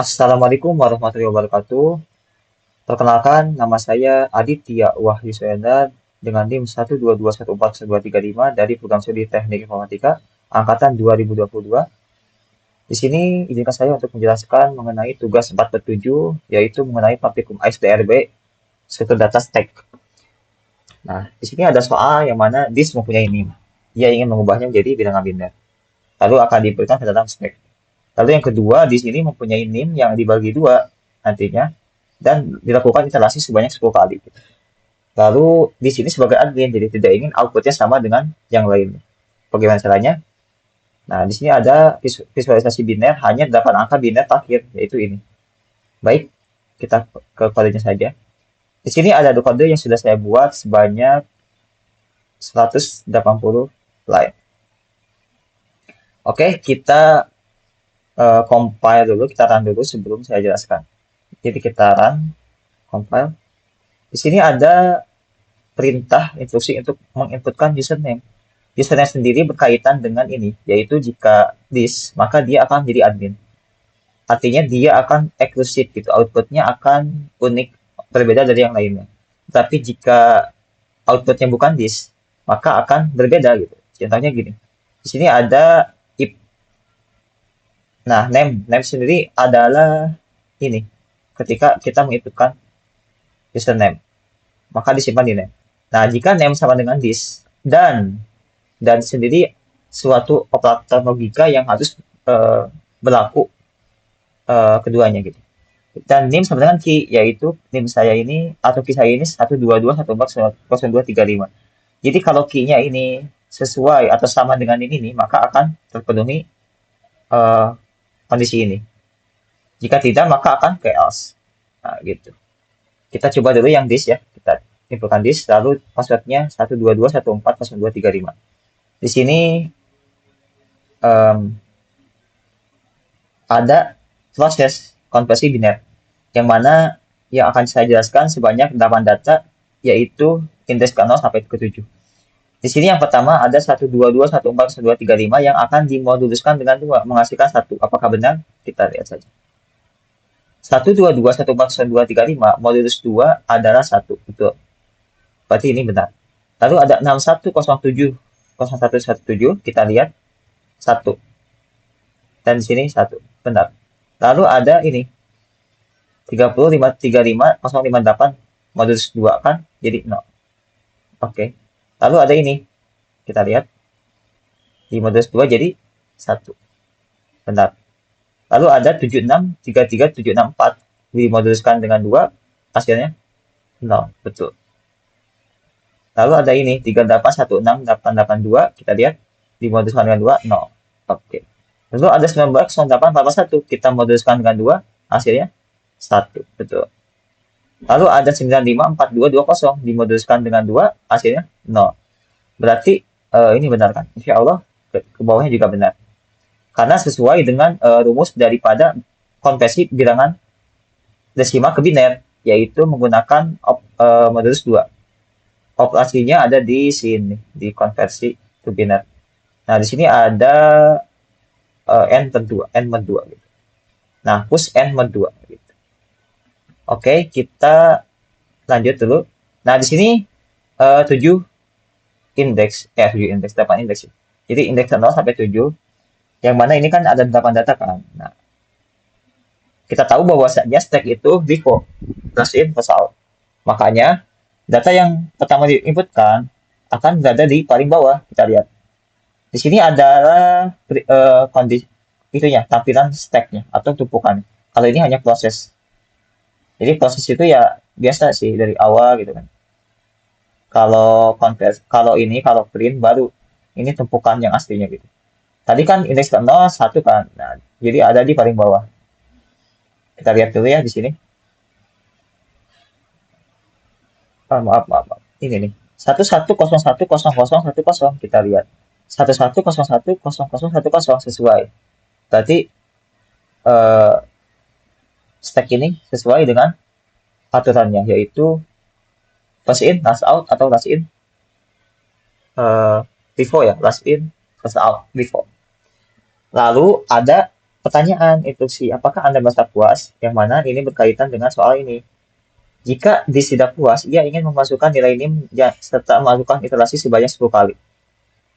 Assalamualaikum warahmatullahi wabarakatuh. Perkenalkan, nama saya Aditya Wahyu Soyanda dengan NIM 122141235 dari Program Studi Teknik Informatika Angkatan 2022. Di sini izinkan saya untuk menjelaskan mengenai tugas 4/7, yaitu mengenai praktikum ASDRB struktur data stack. Nah, di sini ada soal yang mana DIS mempunyai NIM. Dia ingin mengubahnya menjadi bilangan biner. Lalu akan diberikan ke dalam stack. Lalu yang kedua, di sini mempunyai NIM yang dibagi dua nantinya dan dilakukan iterasi sebanyak 10 kali. Lalu di sini sebagai admin, jadi tidak ingin outputnya sama dengan yang lain. Bagaimana caranya? Nah, di sini ada visualisasi biner hanya 8 angka biner terakhir, yaitu ini. Baik, kita ke kodenya saja. Di sini ada dua kode yang sudah saya buat sebanyak 180 line. Oke, kita compile dulu, kita run dulu sebelum saya jelaskan. Jadi kita run, compile. Di sini ada perintah instruksi untuk menginputkan username. Username sendiri berkaitan dengan ini, yaitu jika this, maka dia akan menjadi admin. Artinya dia akan eksklusif gitu, outputnya akan unik, berbeda dari yang lainnya. Tapi jika outputnya bukan this, maka akan berbeda gitu. Contohnya gini, di sini ada if. Nah, name sendiri adalah ini, ketika kita menginputkan username, maka disimpan di name. Nah, jika name sama dengan this, dan sendiri suatu operator logika yang harus berlaku keduanya gitu. Dan NIM sama dengan key, yaitu NIM saya ini atau key saya ini 122140235. Jadi kalau key-nya ini sesuai atau sama dengan ini, maka akan terpenuhi uh, kondisi ini. Jika tidak, maka akan chaos. Nah, gitu. Kita coba dulu yang this ya. Kita inputkan this, lalu passwordnya 122140235. Di sini ada proses konversi biner yang mana yang akan saya jelaskan sebanyak 8 data, yaitu indeks ke 0 sampai ke 7. Di sini yang pertama ada 122141235 yang akan dimoduluskan dengan 2 menghasilkan 1. Apakah benar? Kita lihat saja. 122141235 modulus 2 adalah 1. Betul. Berarti ini benar. Lalu ada 61070117, kita lihat 1. Dan di sini 1. Benar. Lalu ada ini 3535058 modulus 2 kan jadi 0. Oke. Lalu ada ini. Kita lihat. Di modulus 2 jadi 1. Benar. Lalu ada 7633764 dimoduluskan dengan 2, hasilnya 0. Betul. Lalu ada ini 3816882, kita lihat dimoduluskan dengan 2, 0. Oke. Lalu ada 190841, kita moduluskan dengan 2, hasilnya 1. Betul. Lalu ada 954220, dimoduluskan dengan 2, hasilnya 0. Berarti ini benar kan? Insya Allah ke bawahnya juga benar. Karena sesuai dengan rumus daripada konversi bilangan desimal ke biner, yaitu menggunakan modulus 2. Operasinya ada di sini, di konversi ke biner. Nah, di sini ada n mod 2 gitu. Nah, push n mod 2 gitu. Oke, kita lanjut dulu. Nah, di sini 7 indeks, 8 indeks. Jadi indeks 0 sampai 7, yang mana ini kan ada 8 data kan. Nah, kita tahu bahwasanya stack itu default, plus in, plus out. Makanya, data yang pertama diinputkan akan berada di paling bawah. Kita lihat. Di sini adalah kondisi itunya, tampilan stacknya atau tumpukan. Kalau ini hanya proses. Jadi proses itu ya biasa sih dari awal gitu kan. Kalau print baru ini tumpukan yang aslinya gitu. Tadi kan indeks ke 0 1 kan. Nah, jadi ada di paling bawah. Kita lihat dulu ya di sini. Maaf. Ini nih. 11010010 kita lihat. 11010010 sesuai. Berarti eh, stack ini sesuai dengan aturannya, yaitu last in, last out, atau last in before ya, last in, last out before. Lalu ada pertanyaan instruksi, apakah Anda merasa puas? Yang mana ini berkaitan dengan soal ini. Jika disk tidak puas, ia ingin memasukkan nilai NIM serta melakukan iterasi sebanyak 10 kali.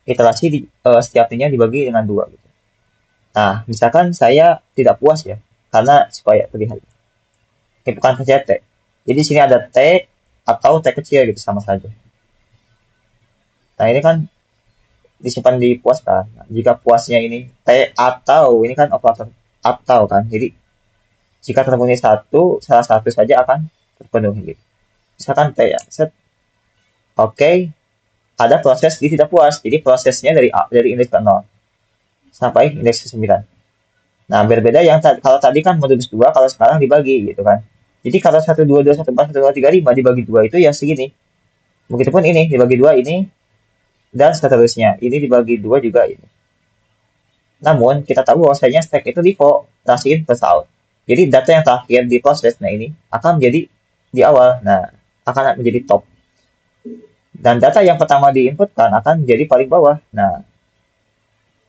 Iterasi setiap NIM-nya dibagi dengan 2. Gitu. Nah, misalkan saya tidak puas ya, karena supaya terlihat. Ini bukan saja T. Jadi di sini ada T atau T kecil gitu sama saja. Nah, ini kan disimpan di puas kan. Nah, jika puasnya ini T atau ini kan operator atau kan. Jadi jika terpenuhi salah satu saja akan terpenuhi. Gitu. Misalkan T ya, set. Oke, ada proses di tidak puas. Jadi prosesnya dari indeks ke 0 sampai indeks ke 9. Nah, berbeda yang kalau tadi kan modulus 2, kalau sekarang dibagi gitu kan. Jadi kalau 1 2 2 1 4 1 2 3 5 dibagi 2 itu ya segini. Begitupun ini dibagi 2 ini dan seterusnya. Ini dibagi 2 juga ini. Namun kita tahu bahwasanya stack itu default transit in first out. Jadi data yang terakhir di proses nah ini akan menjadi di awal. Nah, akan menjadi top. Dan data yang pertama diinputkan akan menjadi paling bawah. Nah,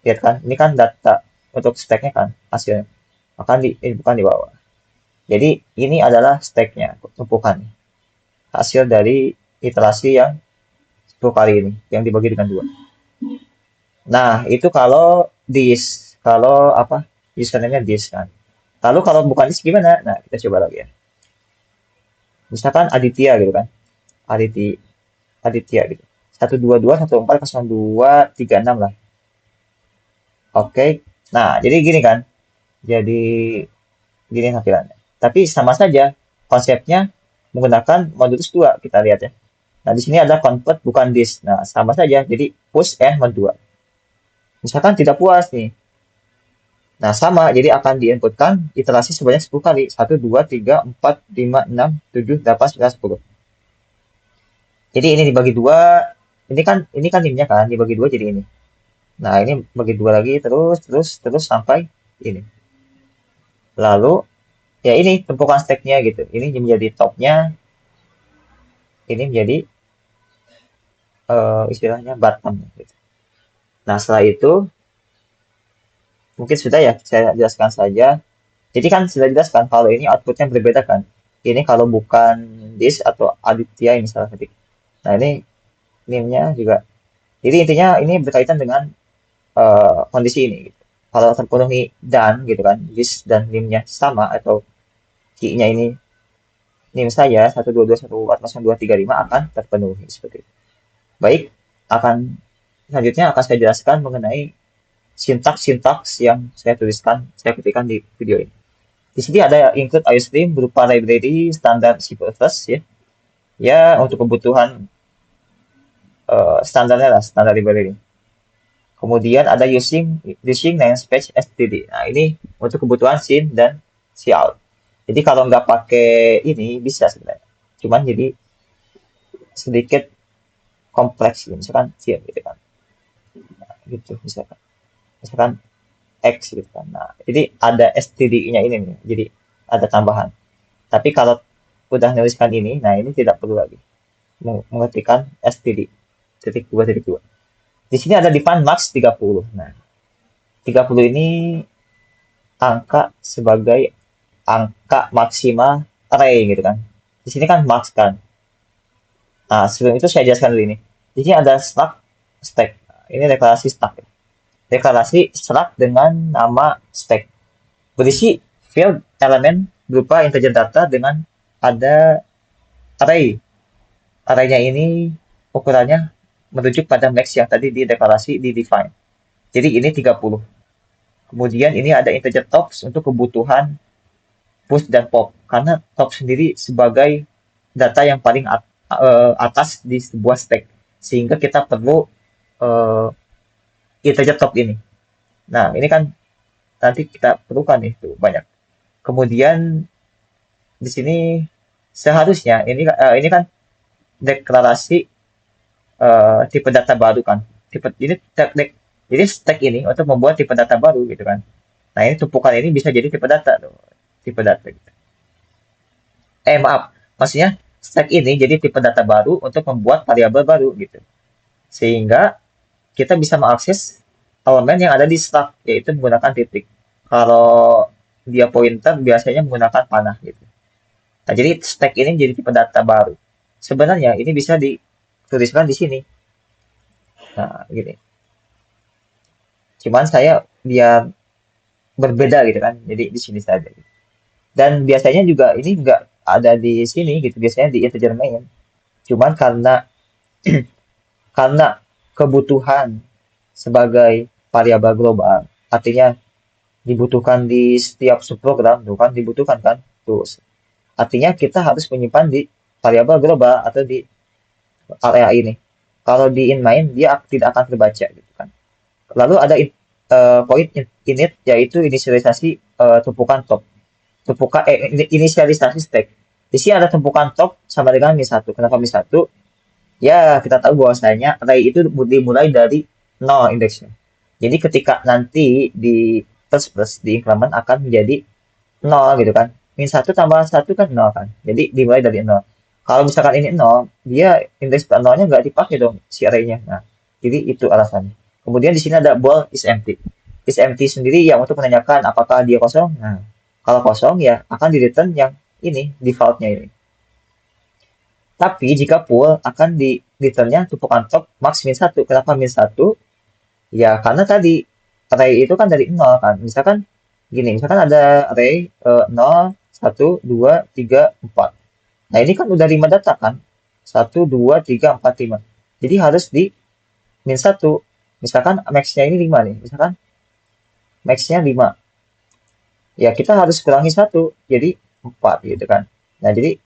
lihat kan, ini kan data untuk stacknya kan hasilnya akan diinputkan di bawah. Jadi ini adalah stacknya, tumpukan hasil dari iterasi yang 10 kali ini yang dibagi dengan 2. Nah, itu kalau disk, kalau apa? Username-nya disk kan. Lalu kalau bukan disk gimana? Nah, kita coba lagi ya. Misalkan Aditya gitu kan. Aditya, Aditya gitu. 122 14 02 36 lah. Oke. Nah, jadi gini kan. Jadi gini tampilannya. Tapi sama saja konsepnya menggunakan modulus 2 kita lihat ya. Nah, di sini ada convert bukan disk. Nah, sama saja. Jadi push and mod 2. Misalkan tidak puas nih. Nah, sama. Jadi akan diinputkan iterasi sebanyak 10 kali. 1, 2, 3, 4, 5, 6, 7, 8, 9, 10. Jadi ini dibagi 2. Ini kan NIM-nya kan. Dibagi 2 jadi ini. Nah, ini bagi 2 lagi. Terus sampai ini. Lalu, ya ini tumpukan stack-nya gitu. Ini menjadi top-nya. Ini menjadi istilahnya bottom. Gitu. Nah, setelah itu, mungkin sudah ya. Saya jelaskan saja. Jadi kan sudah jelaskan kalau ini outputnya berbeda kan. Ini kalau bukan disk atau Aditya ini salah ketik. Nah ini NIM-nya juga. Jadi intinya ini berkaitan dengan kondisi ini. Gitu. Kalau terpenuhi dan gitu kan, disk dan NIM-nya sama atau key-nya ini NIM saya 122140235 akan terpenuhi seperti itu. Baik, akan selanjutnya akan saya jelaskan mengenai sintaks-sintaks yang saya tuliskan, saya ketikkan di video ini. Di sini ada include iostream berupa library standar CPFS ya. Ya untuk kebutuhan standarnya lah, standar library. Kemudian ada using namespace std. Nah ini untuk kebutuhan sin dan cout. Jadi kalau nggak pakai ini bisa sebenarnya. Cuman jadi sedikit kompleks gitu. Misalkan sin gitu kan. Nah, gitu misalkan x gitu kan. Nah, jadi ada std-nya ini nih. Jadi ada tambahan. Tapi kalau udah nuliskan ini, nah ini tidak perlu lagi mengetikkan std titik 2.2. Di sini ada define max 30. Nah, 30 ini angka sebagai angka maksimal array gitu kan. Di sini kan max kan. Nah, sebelum itu saya jelaskan dulu ini. Di sini ada struct stack. Ini deklarasi stack. Deklarasi struct dengan nama stack. Berisi field elemen berupa integer data dengan ada array. Arraynya ini ukurannya merujuk pada max yang tadi di deklarasi di define. Jadi ini 30. Kemudian ini ada integer tops untuk kebutuhan push dan pop. Karena top sendiri sebagai data yang paling atas di sebuah stack. Sehingga kita perlu uh, integer top ini. Nah, ini kan nanti kita perlukan nih tuh banyak. Kemudian di sini seharusnya ini kan deklarasi tipe data baru kan. Jadi stack ini untuk membuat tipe data baru gitu kan. Nah, ini tumpukan ini bisa jadi tipe data tuh. Tipe data gitu. Maaf. Maksudnya stack ini jadi tipe data baru untuk membuat variabel baru gitu. Sehingga kita bisa mengakses elemen yang ada di stack yaitu menggunakan titik. Kalau dia pointer biasanya menggunakan panah gitu. Nah, jadi stack ini jadi tipe data baru. Sebenarnya ini bisa dituliskan di sini. Nah, gini. Cuman saya biar berbeda gitu kan. Jadi di sini saja. Dan biasanya juga ini nggak ada di sini gitu. Biasanya di integer main. Cuman karena kebutuhan sebagai variabel global, artinya dibutuhkan di setiap subprogram, tuh kan dibutuhkan kan. Tuh. Artinya kita harus menyimpan di variabel global atau di area ini. Kalau di inline dia tidak akan terbaca gitu kan. Lalu ada poin init yaitu inisialisasi tumpukan top. Inisialisasi stack. Di sini ada tumpukan top sama dengan min 1. Kenapa min 1? Ya, kita tahu bahwasanya array itu dimulai dari 0 indeksnya. Jadi ketika nanti di plus di increment akan menjadi 0 gitu kan. Min 1 tambah 1 kan 0 kan. Jadi dimulai dari 0. Kalau misalkan ini 0, dia indeks 0-nya nggak dipakai dong si array-nya. Nah, jadi itu alasannya. Kemudian di sini ada bool is empty. Is empty sendiri yang untuk menanyakan apakah dia kosong. Nah, kalau kosong ya akan di return yang ini, defaultnya ini. Tapi jika full akan di returnnya tumpukan top max min 1. Kenapa min 1? Ya karena tadi array itu kan dari 0 kan. Misalkan gini, misalkan ada array 0, 1, 2, 3, 4. Nah ini kan udah 5 data kan. 1, 2, 3, 4, 5. Jadi harus di min 1. Misalkan max-nya ini 5 nih. Misalkan max-nya 5. Ya kita harus kurangi 1. Jadi 4 gitu kan. Nah jadi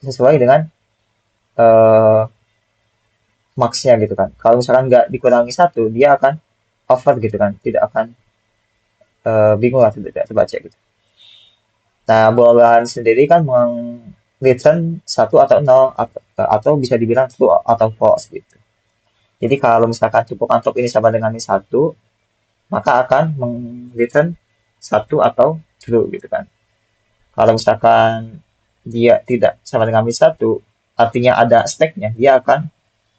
sesuai dengan eh, max-nya gitu kan. Kalau misalkan nggak dikurangi 1, dia akan over gitu kan. Tidak akan bingung lah, tidak terbaca gitu. Nah, bolaan sendiri kan return 1 atau 0 atau bisa dibilang true atau false gitu. Jadi kalau misalkan tumpukan top ini sama dengan min 1, maka akan return 1 atau true gitu kan. Kalau misalkan dia tidak sama dengan min 1, artinya ada stacknya, dia akan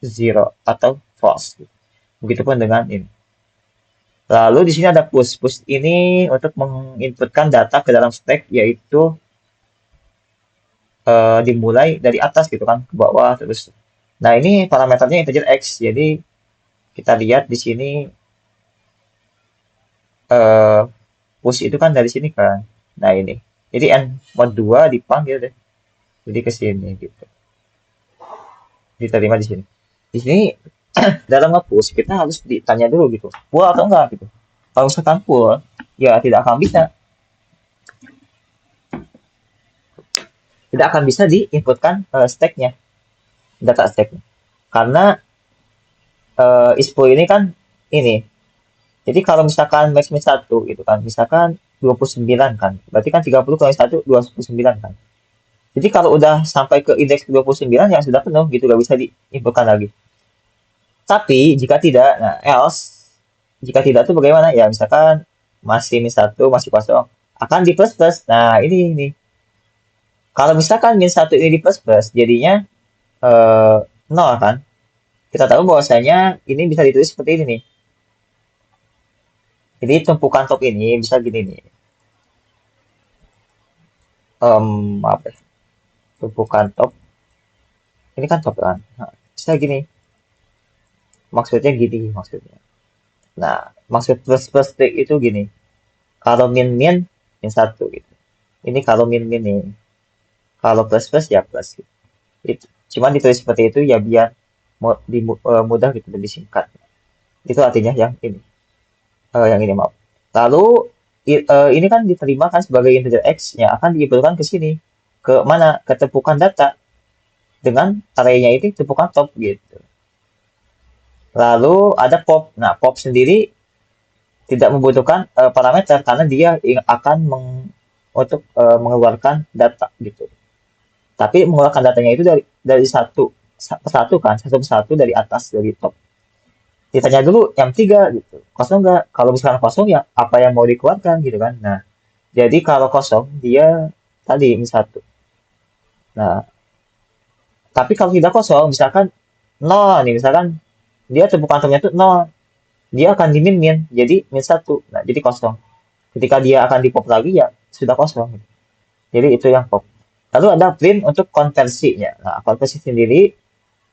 zero atau false gitu. Begitupun dengan ini. Lalu di sini ada push. Push ini untuk menginputkan data ke dalam stack, yaitu dimulai dari atas gitu kan ke bawah terus. Nah, ini parameternya integer x. Jadi kita lihat di sini eh, push itu kan dari sini kan. Nah, ini. Jadi n mod 2 dipanggil deh. Jadi ke sini gitu. Diterima di sini. Di sini dalam nge-push kita harus ditanya dulu gitu. Full atau enggak gitu. Kalau misalkan full, ya tidak akan bisa diinputkan stack-nya, data stack-nya. Karena ISPO ini kan ini. Jadi kalau misalkan max min 1 gitu kan, misalkan 29 kan. Berarti kan 30 kali 1 29 kan. Jadi kalau udah sampai ke indeks 29 yang sudah penuh gitu gak bisa diinputkan lagi. Tapi jika tidak, nah else jika tidak tuh bagaimana? Ya misalkan masih min 1 masih kosong akan di plus plus. Nah, ini. Kalau misalkan min 1 ini di plus plus jadinya 0 kan. Kita tahu bahwasanya ini bisa ditulis seperti ini nih. Jadi tumpukan top ini bisa gini nih. Apa ya? Tumpukan top. Ini kan top kan. Nah, bisa gini. Maksudnya gini maksudnya. Nah, maksud plus plus T itu gini. Kalau min min min 1 gitu. Ini kalau min min nih. Kalau plus plus ya plus gitu. Itu. Cuman ditulis seperti itu ya biar mudah gitu lebih singkat. Itu artinya yang ini. Yang ini maaf. Lalu ini kan diterima kan sebagai integer x ya akan diinputkan ke sini. Ke mana? Ke tumpukan data dengan array-nya itu tumpukan top gitu. Lalu ada pop. Nah, pop sendiri tidak membutuhkan parameter karena dia akan untuk mengeluarkan data gitu. Tapi mengeluarkan datanya itu dari satu kan, satu persatu dari atas dari top. Ditanya dulu yang tiga gitu, kosong nggak? Kalau misalkan kosong ya apa yang mau dikeluarkan gitu kan? Nah, jadi kalau kosong dia tadi min 1. Nah, tapi kalau tidak kosong, misalkan nol nih, misalkan dia tumpukan topnya itu nol, dia akan dimin min, jadi min 1. Nah, jadi kosong. Ketika dia akan di pop lagi ya sudah kosong. Jadi itu yang pop. Lalu ada print untuk konversinya. Nah, konversi sendiri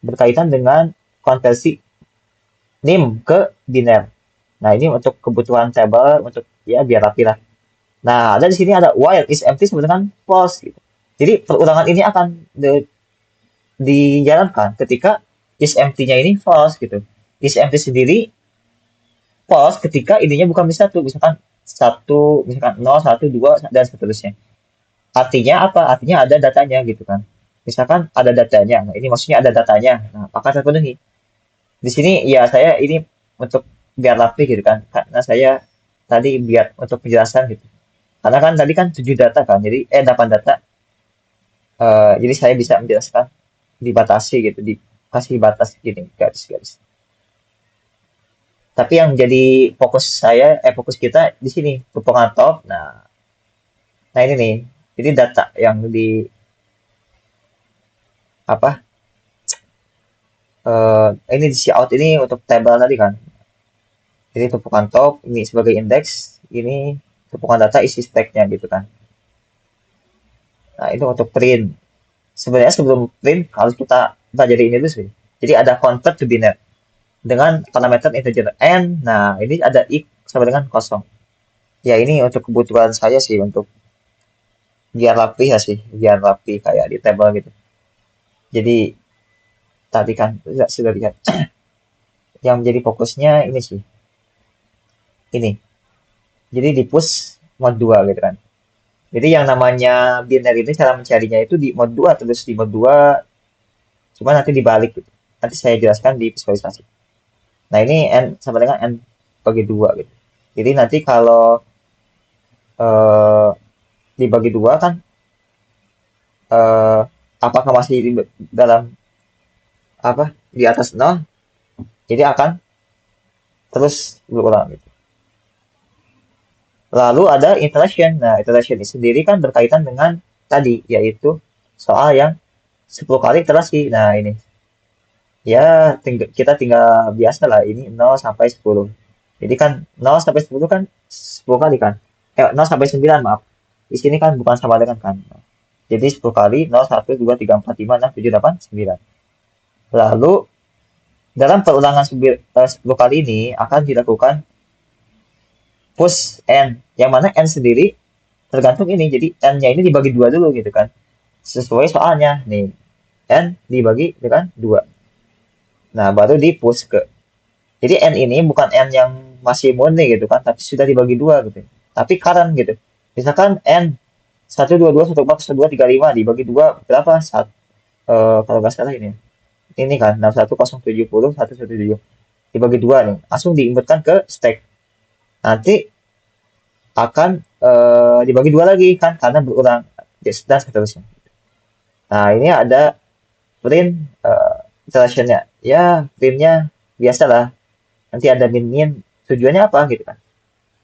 berkaitan dengan konversi nim ke biner. Nah, ini untuk kebutuhan table untuk ya biar rapi lah. Nah, ada di sini ada while is empty sebenarnya kan false gitu. Jadi perulangan ini akan dijalankan ketika is empty-nya ini false gitu. Is empty sendiri false ketika ininya bukan bis satu, misalkan satu, misalkan nol, satu, dua, dan seterusnya. Artinya apa? Artinya ada datanya gitu kan. Misalkan ada datanya, nah ini maksudnya ada datanya. Nah, apakah terpenuhi? Di sini ya saya ini untuk biar rapi gitu kan, karena saya tadi biar untuk penjelasan gitu. Karena kan tadi kan 7 data kan, jadi 8 data. Jadi saya bisa menjelaskan dibatasi gitu, dikasih batas gini, garis-garis. Tapi yang jadi fokus saya, fokus kita di sini, tupungan top. Nah ini nih, jadi data yang di apa? Ini di cout ini untuk table tadi kan. Jadi tumpukan top ini sebagai indeks, ini tumpukan data isi stack-nya gitu kan. Nah, itu untuk print. Sebenarnya sebelum print harus kita pelajari ini dulu sih. Jadi ada convert to biner dengan parameter integer n. Nah, ini ada if sama dengan kosong. Ya, ini untuk kebutuhan saya sih untuk biar rapi ya sih, biar rapi kayak di table gitu. Jadi tadi kan sudah lihat yang menjadi fokusnya ini sih. Ini. Jadi di push mode 2 gitu kan. Jadi yang namanya binary ini cara mencarinya itu di mode 2 terus di mode 2 cuma nanti dibalik gitu. Nanti saya jelaskan di visualisasi. Nah, ini n sama dengan n bagi 2 gitu. Jadi nanti kalau eh, dibagi 2 kan eh, apakah masih di dalam apa di atas nol, jadi akan terus berulang gitu. Lalu ada iteration. Nah, iteration ini sendiri kan berkaitan dengan tadi yaitu soal yang 10 kali iterasi. Nah, ini ya kita tinggal biasa lah ini 0 sampai 10. Jadi kan 0 sampai 10 kan 10 kali kan. 0 sampai 9 maaf. Di sini kan bukan sama dengan kan. Jadi 10 kali 0, 1, 2, 3, 4, 5, 6, 7, 8, 9. Lalu dalam perulangan 10 kali ini akan dilakukan push n. Yang mana n sendiri tergantung ini. Jadi n-nya ini dibagi 2 dulu gitu kan. Sesuai soalnya. Nih, n dibagi dengan 2. Nah, baru di push ke. Jadi n ini bukan n yang masih murni gitu kan, tapi sudah dibagi 2 gitu. Tapi current gitu. Misalkan n 122 1 satu 2 3 5 dibagi 2 berapa? Kalau nggak salah ini. Ini kan 61070 117 dibagi 2 nih. Langsung diinputkan ke stack. Nanti akan dibagi 2 lagi kan karena berulang dan seterusnya. Nah, ini ada print iteration-nya. Ya, printnya biasalah. Nanti ada min-min tujuannya apa gitu kan.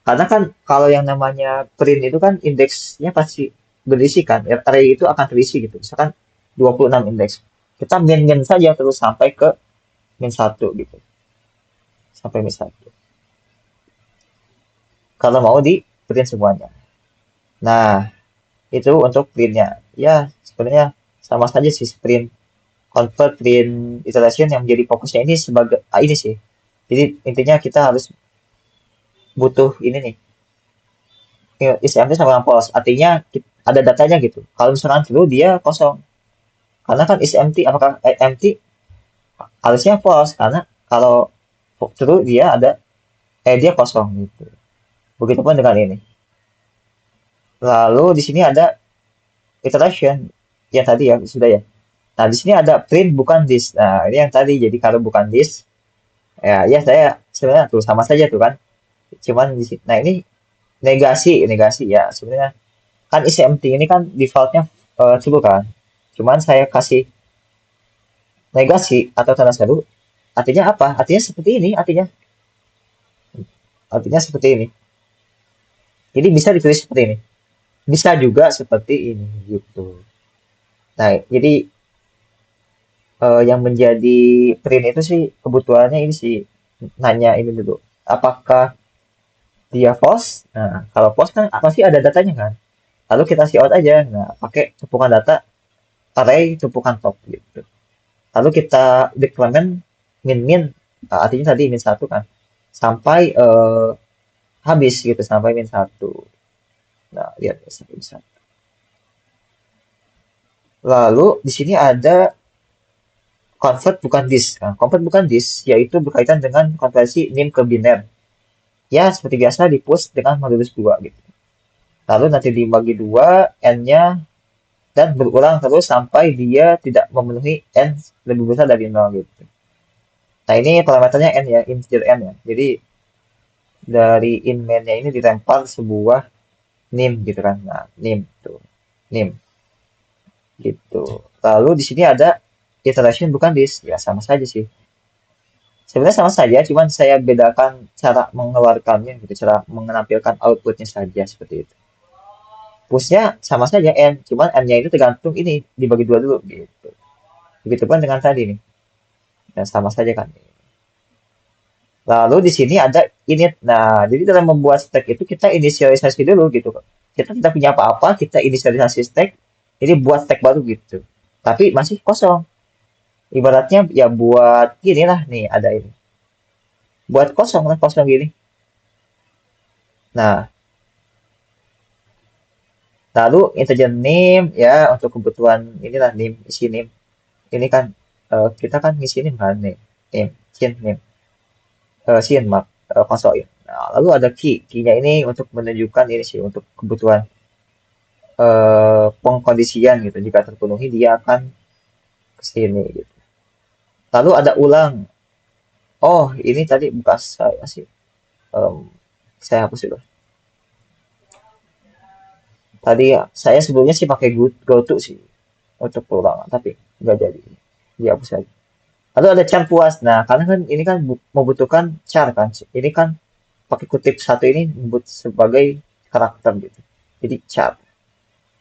Karena kan kalau yang namanya print itu kan indeksnya pasti berisi kan. Array itu akan terisi gitu. Misalkan 26 indeks. Kita min-min saja terus sampai ke min satu gitu. Sampai min satu. Kalau mau di print semuanya. Nah, itu untuk printnya. Ya, sebenarnya sama saja sih print convert, print iteration yang menjadi fokusnya ini sebagai ini sih. Jadi intinya kita harus butuh ini nih. Is empty sama yang false. Artinya ada datanya gitu. Kalau misalkan true dia kosong. Karena kan is empty, apakah empty harusnya false karena kalau true dia ada dia kosong gitu. Begitupun dengan ini. Lalu di sini ada iteration yang tadi ya sudah ya. Nah, di sini ada print bukan this. Nah, ini yang tadi jadi kalau bukan this ya saya sebenarnya tuh sama saja tuh kan. Cuman di sini nah ini negasi ya sebenarnya kan is empty ini kan defaultnya true kan. Cuman saya kasih negasi atau tanda seru artinya apa? Artinya seperti ini artinya seperti ini. Jadi bisa ditulis seperti ini. Bisa juga seperti ini gitu. Nah, jadi yang menjadi print itu sih kebutuhannya ini sih nanya ini dulu. Apakah dia false. Nah, kalau false kan pasti ada datanya kan. Lalu kita out aja. Nah, pakai tumpukan data array tumpukan top gitu. Lalu kita decrement min artinya tadi min satu kan sampai habis gitu sampai min satu. Nah, lihat ya, sampai min satu. Lalu di sini ada convert bukan dis. Nah, convert bukan dis yaitu berkaitan dengan konversi nim ke biner. Ya, seperti biasa di push dengan modulus 2 gitu. Lalu nanti dibagi 2 n-nya dan berulang terus sampai dia tidak memenuhi n lebih besar dari 0 gitu. Nah, ini parameternya n ya, integer n ya. Jadi dari in main-nya ini ditempel sebuah nim gitu kan. Nah, nim tuh. Nim gitu. Lalu di sini ada iteration bukan dis. Ya, sama saja sih. Sebenarnya sama saja, cuman saya bedakan cara mengeluarkannya gitu, cara menampilkan outputnya saja seperti itu. Pushnya sama saja n, cuman n-nya itu tergantung ini dibagi dua dulu gitu. Begitupun dengan tadi nih, dan sama saja kan. Lalu di sini ada init. Nah, jadi dalam membuat stack itu kita inisialisasi dulu gitu. Kita tidak punya apa-apa, kita inisialisasi stack, ini buat stack baru gitu. Tapi masih kosong. Ibaratnya ya buat gini lah nih ada ini. Buat kosong lah kosong gini. Nah, lalu integer name ya untuk kebutuhan inilah name isi name. Ini kan kita kan ngisi name kan nih. Name, sin name, sin mark, kosong. Nah, lalu ada key-nya ini untuk menunjukkan ini sih untuk kebutuhan pengkondisian gitu. Jika terpenuhi dia akan ke sini gitu. Lalu ada ulang. Oh, ini tadi bukan saya sih. Em, saya hapus itu. Tadi saya sebelumnya sih pakai GoTo sih untuk ulang, tapi nggak jadi. Dihapus aja. Lalu ada char puas. Nah, karena kan ini kan membutuhkan char kan. Ini kan pakai kutip satu ini disebut sebagai karakter gitu. Jadi char.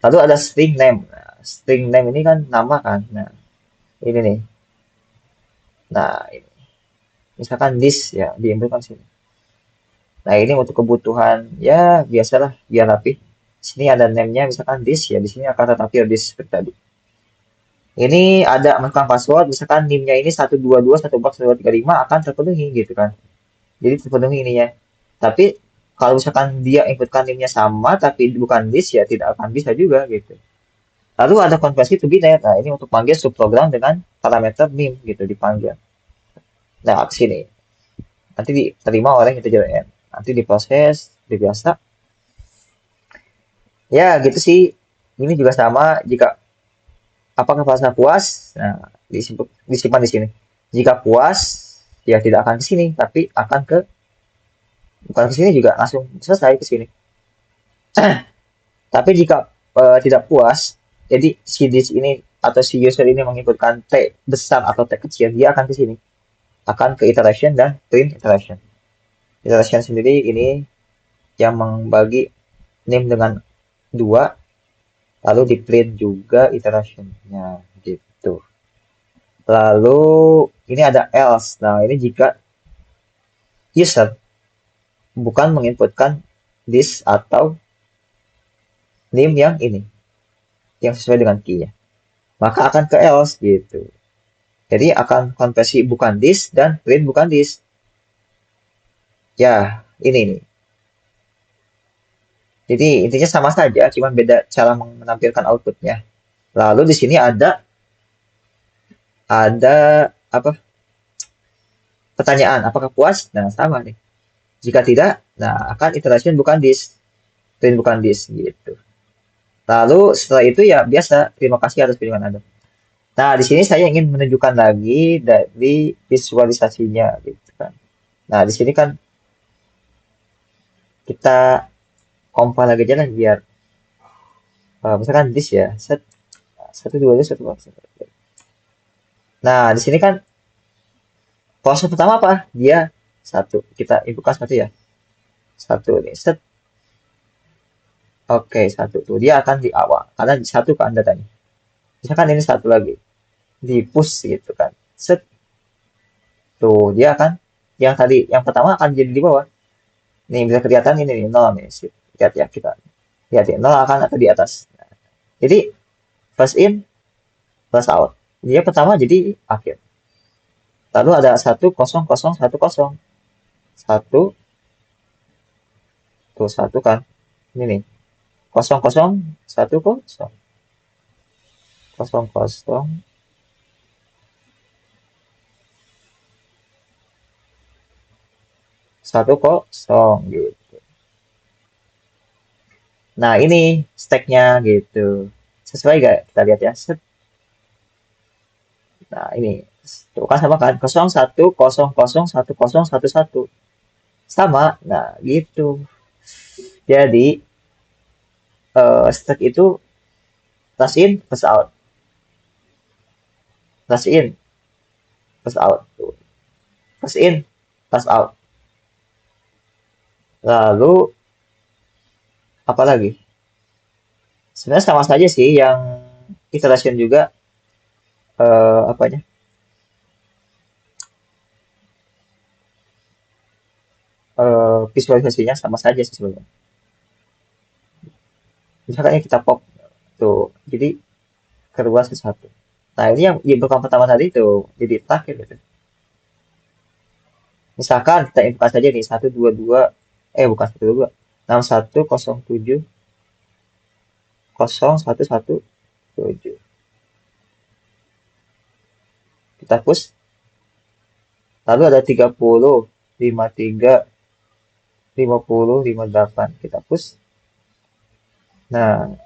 Lalu ada string name. Nah, string name ini kan nama kan. Nah, ini nih. Nah, ini. Misalkan this ya, diinputkan sini. Nah, ini untuk kebutuhan ya biasalah biar rapi. Sini ada name-nya misalkan this ya, di sini akan tetap this seperti tadi. Ini ada masukkan password, misalkan NIM-nya ini 122 142 143 5 akan terpenuhi gitu kan. Jadi terpenuhi ininya. Tapi kalau misalkan dia inputkan NIM-nya sama tapi bukan this ya tidak akan bisa juga gitu. Lalu ada konversi to binaire. Nah, ini untuk panggil subprogram dengan parameter NIM gitu dipanggil. Nah, ke sini. Nanti diterima oleh integer n. Nanti diproses, dibiasa. Ya, gitu sih. Ini juga sama jika apakah merasa puas? Nah, disimpan di sini. Jika puas, ya tidak akan ke sini, tapi akan ke bukan ke sini juga langsung selesai ke sini. Tapi jika tidak puas, jadi si disk ini atau si user ini menginputkan T besar atau T kecil, dia akan ke sini. Akan ke iteration dan print iteration. Iteration sendiri ini yang membagi name dengan dua, lalu di print juga iterationnya gitu. Lalu ini ada else. Nah, ini jika user bukan menginputkan this atau name yang ini, yang sesuai dengan key-nya. Maka akan ke else gitu. Jadi akan konversi bukan this dan print bukan this. Ya, ini nih. Jadi intinya sama saja, cuma beda cara menampilkan outputnya. Lalu di sini ada apa? Pertanyaan, apakah puas? Nah, sama nih. Jika tidak, nah akan iteration bukan this, print bukan this gitu. Lalu setelah itu ya biasa, terima kasih atas kunjungan Anda. Nah, di sini saya ingin menunjukkan lagi dari visualisasinya gitu kan. Nah, di sini kan kita compile lagi aja lah biar misalkan this ya, set satu dua satu. Nah, di sini kan proses pertama apa? Dia satu. Kita inputkan satu ya. Satu nih, set. Oke, satu tuh. Dia akan di awal karena satu kan datanya. Misalkan ini satu lagi, di push gitu kan. Set. Tuh, dia akan yang tadi yang pertama akan jadi di bawah. Nih bisa kelihatan ini nih, 0 nih. Lihat ya kita. Lihat ya, 0 akan ada di atas. Jadi first in, first out. Dia pertama jadi akhir. Lalu ada 1, 0, 0, 1, 0. Satu, tuh satu kan. Ini nih. 0, 0, 1, 0. 0, 0, 1, 0 gitu. Nah ini stacknya gitu. Sesuai gak? Kita lihat ya. Set. Nah ini. Tuh kan sama kan? 0, 1, 0, 0, 1, 0, 1, 1. Sama. Nah gitu. Jadi stack itu plus in, plus out. Plus in, plus out. Tuh. Plus in, plus out. Lalu apa lagi? Sebenarnya sama saja sih yang iteration juga apanya? Visualisasinya sama saja sih sebenarnya. Misalkan kita pop tuh, jadi keluar sesuatu. Nah ini yang bukan pertama tadi tuh, jadi terakhir gitu. Misalkan kita input saja nih 1, 2, 2, bukan 1, 2, 2, 61, 07, 01, 17. Kita push, lalu ada 30, 53, 50, 58. Kita push. Nah,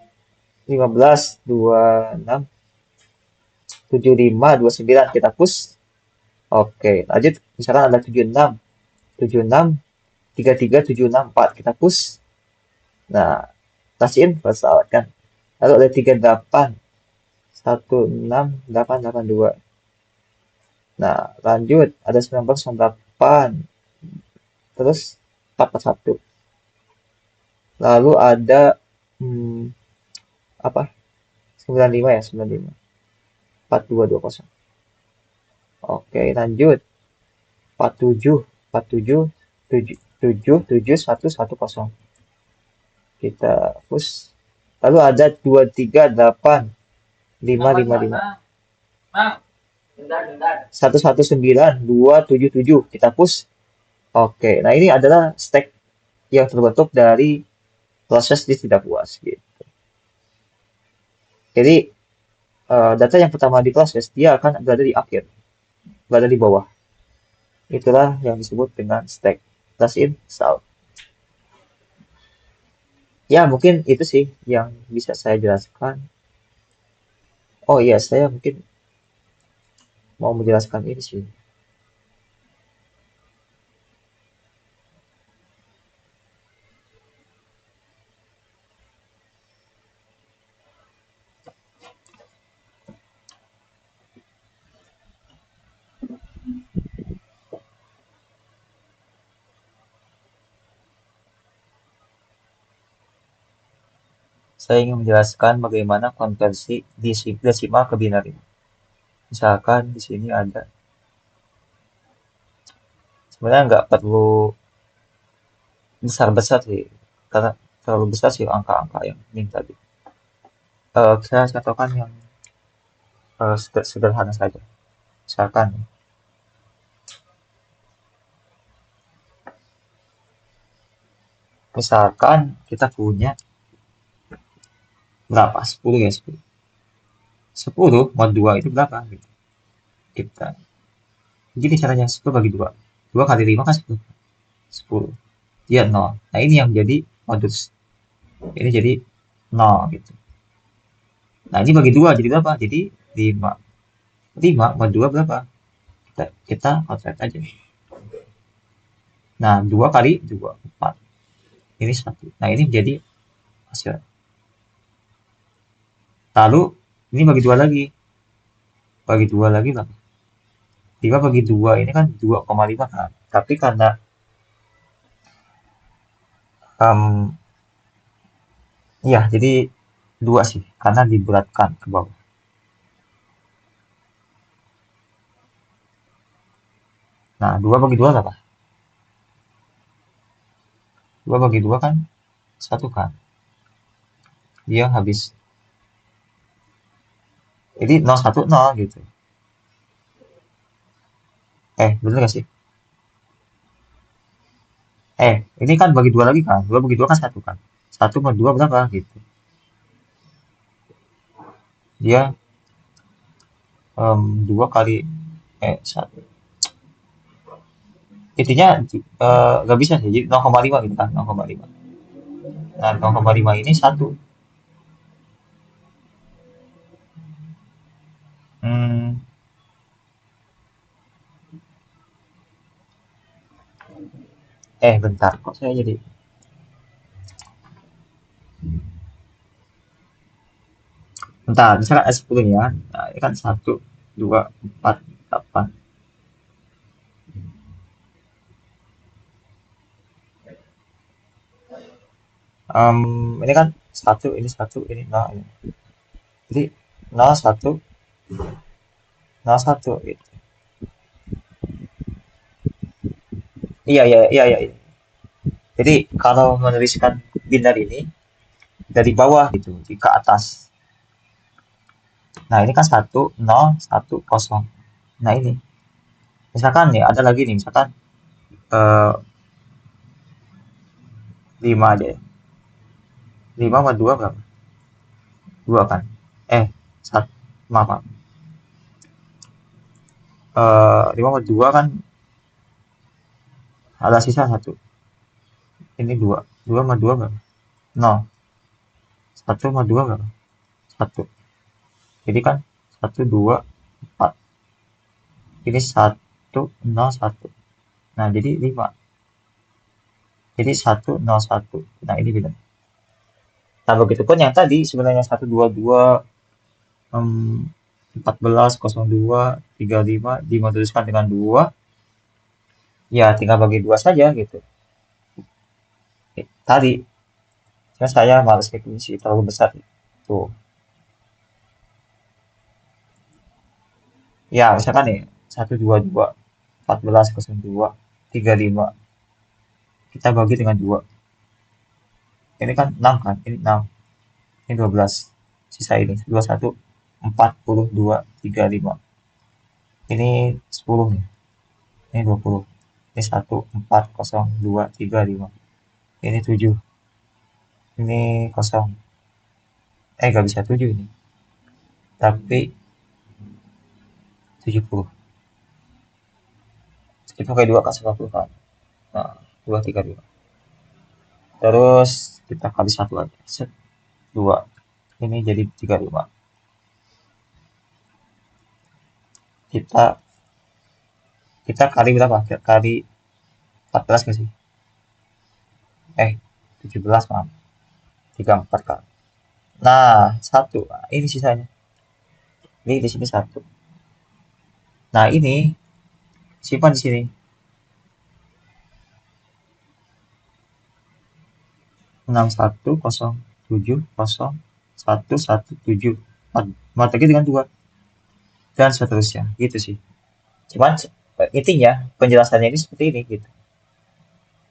15, 26, 75, 29. Kita push. Oke, lanjut. Misalkan ada 76, 76, 33, 76, 4. Kita push. Nah, kasihin pesawat kan. Lalu ada 38, 16, 8, 82. Nah, lanjut. Ada 19, 98. Terus 441. Lalu ada hmm, apa? 95 ya, 95. 4220. Oke, lanjut. 47, 47, 7, 7, 7, 1, 1, 0. Kita push. Lalu ada 2, 3, 8, 5, 5, 5. 1, 1, 9, 2, 7, 7. Kita push. Oke, nah ini adalah stack yang terbentuk dari proses di tidak puas gitu. Jadi data yang pertama diproses dia akan berada di akhir, berada di bawah. Itulah yang disebut dengan stack. Plus in, out. Ya, mungkin itu sih yang bisa saya jelaskan. Oh iya, saya mungkin mau menjelaskan ini sih. Saya ingin menjelaskan bagaimana konversi desimal ke binario. Misalkan di sini ada, sebenarnya nggak perlu besar-besar sih, karena terlalu besar sih angka-angka yang ini tadi. Saya contohkan yang sederhana saja. Misalkan, kita punya berapa? 10 ya, 10. 10 mod 2 itu berapa? Gitu. Kita, gini caranya, 10 bagi 2. 2 kali 5 kan 10. 10. Dia 0. Nah ini yang jadi modus. Ini jadi 0 gitu. Nah ini bagi 2 jadi berapa? Jadi 5. 5 mod 2 berapa? Kita konvert aja. Nah 2 kali 2, 4. Ini 1. Nah ini jadi hasil. Lalu ini bagi 2 lagi. Bagi 2 lagi berapa? 5 bagi 2 ini kan 2,5 kan. Tapi karena um, ya jadi 2 sih. Karena diberatkan ke bawah. Nah 2 bagi 2 berapa? 2 bagi 2 kan 1 kan. Dia habis. Jadi 0, 1, 0 gitu. Bener gak sih? Ini kan bagi 2 lagi kan. 2 bagi 2 kan 1 kan. 1 sama 2 berapa gitu. Dia 2 kali 1. Intinya nggak bisa sih. Jadi 0,5 gitu kan. 0,5. Nah, 0,5 ini 1. Hmm, bentar. Kok saya jadi. Bentar. Misalkan S10 ya. Nah, ini kan 1, 2, 4, 8. Ini kan 1, ini 1, ini 0. Ini. Jadi 0, 1, 0, 1 gitu. Iya, iya, iya, iya, iya. Jadi kalau menuliskan binar ini dari bawah gitu, ke atas. Nah, ini kan 1, 0, 1, 0. Nah, ini. Misalkan nih, ada lagi nih, misalkan eh, 5 aja ya. 5 sama 2 berapa? 2 kan? 1, maaf, maaf. 5 sama 2 kan ada sisa 1. Ini 2. 2 sama 2 berapa? 0. 1 sama 2 berapa? 1. Jadi kan 1, 2, 4. Ini 1, 0, 1. Nah, jadi 5. Jadi 1, 0, 1. Nah, ini bilang. Nah, begitupun yang tadi sebenarnya 1, 2, 2, 14, 02, 35 dimodulkan dengan 2, ya tinggal bagi 2 saja gitu. Tadi, cuma saya males definisi terlalu besar. Tuh. Ya, misalkan nih, 122, 14, 02, 35. Kita bagi dengan 2. Ini kan 6 kan? Ini 6. Ini 12. Sisa ini, 21, 42, 35. Ini 10 nih. Ini 20. Ini 1, 4, 0, 2, 3, 5. Ini 7. Ini kosong. Nggak bisa 7 ini. Tapi 70. Itu kayak 2 kan 90 kan. Nah, 2, 3, 5. Terus kita kali 1 lagi. Set, 2. Ini jadi 35. Kita kita kali berapa? Kali 14 nggak sih? 17 maaf. 34 kan. Nah, 1. Nah, ini sisanya. Ini di sini 1. Nah, ini simpan di sini. 61070117. Matanya dengan 2 dan seterusnya gitu sih. Cuman intinya penjelasannya ini seperti ini gitu.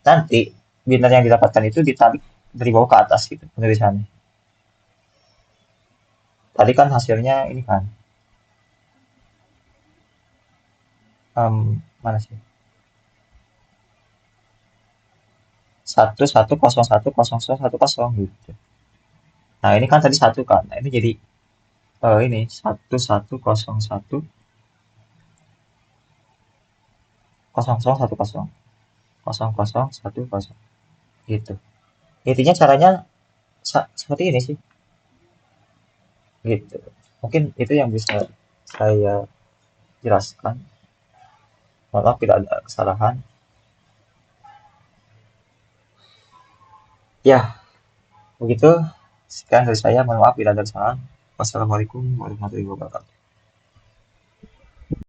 Nanti binar yang didapatkan itu ditarik dari bawah ke atas gitu penulisannya. Tadi kan hasilnya ini kan mana sih? 11010110 gitu. Nah, ini kan tadi 1 kan. Nah, ini jadi ini 110110101010 gitu. Intinya caranya seperti ini sih gitu. Mungkin itu yang bisa saya jelaskan. Maaf tidak ada kesalahan. Ya, begitu. Sekian dari saya. Mohon maaf bila ada kesalahan. Wassalamualaikum warahmatullahi wabarakatuh.